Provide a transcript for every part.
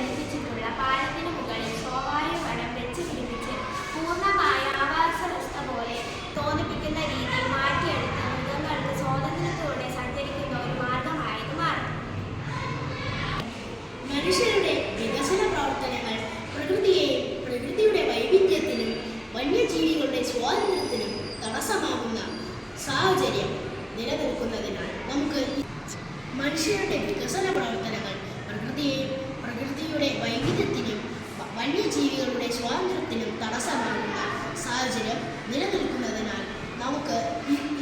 ബന്ധിപ്പിച്ചിട്ടുള്ള പാലത്തിന് മുകളിൽ സ്വാഭാവിക വനം വെച്ച് പിടിപ്പിച്ച് പൂർണ്ണമായ ആവാസവ്യവസ്ഥ പോലെ തോന്നിപ്പിക്കുന്ന രീതിയിൽ മാറ്റിയെടുത്ത് മൃഗങ്ങൾക്ക് സ്വാതന്ത്ര്യത്തോടെ സഞ്ചരിക്കുന്ന ഒരു മാർഗമായത് മാറും. മനുഷ്യരുടെ വികസന പ്രവർത്തനങ്ങൾ പ്രകൃതിയുടെ വൈവിധ്യത്തിനും വന്യജീവികളുടെ സ്വാതന്ത്ര്യത്തിനും തടസ്സമാകുന്ന സാഹചര്യം നിലനിൽക്കുന്നതിനാൽ മനുഷ്യരുടെ വികസന പ്രവർത്തനങ്ങൾ പ്രകൃതിയുടെ വൈവിധ്യത്തിനും വന്യജീവികളുടെ സ്വാതന്ത്ര്യത്തിനും തടസ്സമാകുന്ന സാഹചര്യം നിലനിൽക്കുന്നതിനാൽ നമുക്ക്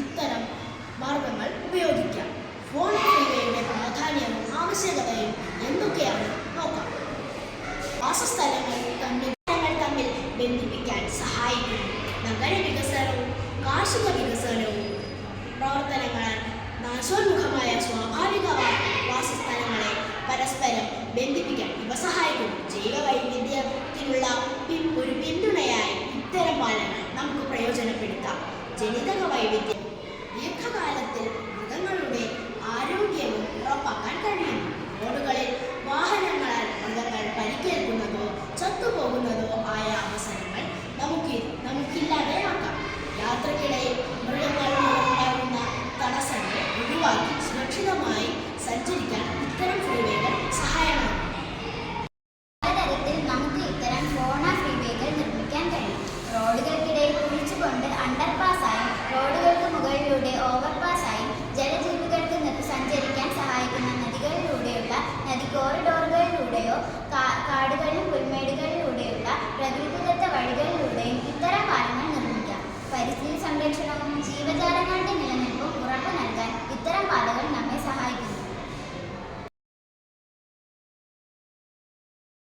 ഇത്തരം മാർഗങ്ങൾ ഉപയോഗിക്കാം. ഫോൺ ഫ്രീവേയുടെ പ്രാധാന്യവും ആവശ്യകതയും എന്തൊക്കെയാണ് നോക്കാം. വാസസ്ഥലങ്ങൾ തമ്മിൽ ബന്ധിപ്പിക്കാൻ സഹായിക്കുന്നു. നഗര വികസനവും കാർഷിക വികസനവും പ്രവർത്തനങ്ങളാൽ നാശോന്മുഖമായ സ്വാഭാവിക വാസസ്ഥലങ്ങളെ പരസ്പരം ബന്ധിപ്പിക്കാൻ ഇവ സഹായിക്കുന്നു. ജൈവ വൈവിധ്യത്തിനുള്ള ഒരു പിന്തുണയായി ഇത്തരം പാലങ്ങൾ നമുക്ക് പ്രയോജനപ്പെടുത്താം. ജനിതക വൈവിധ്യം ദീർഘകാലത്തിൽ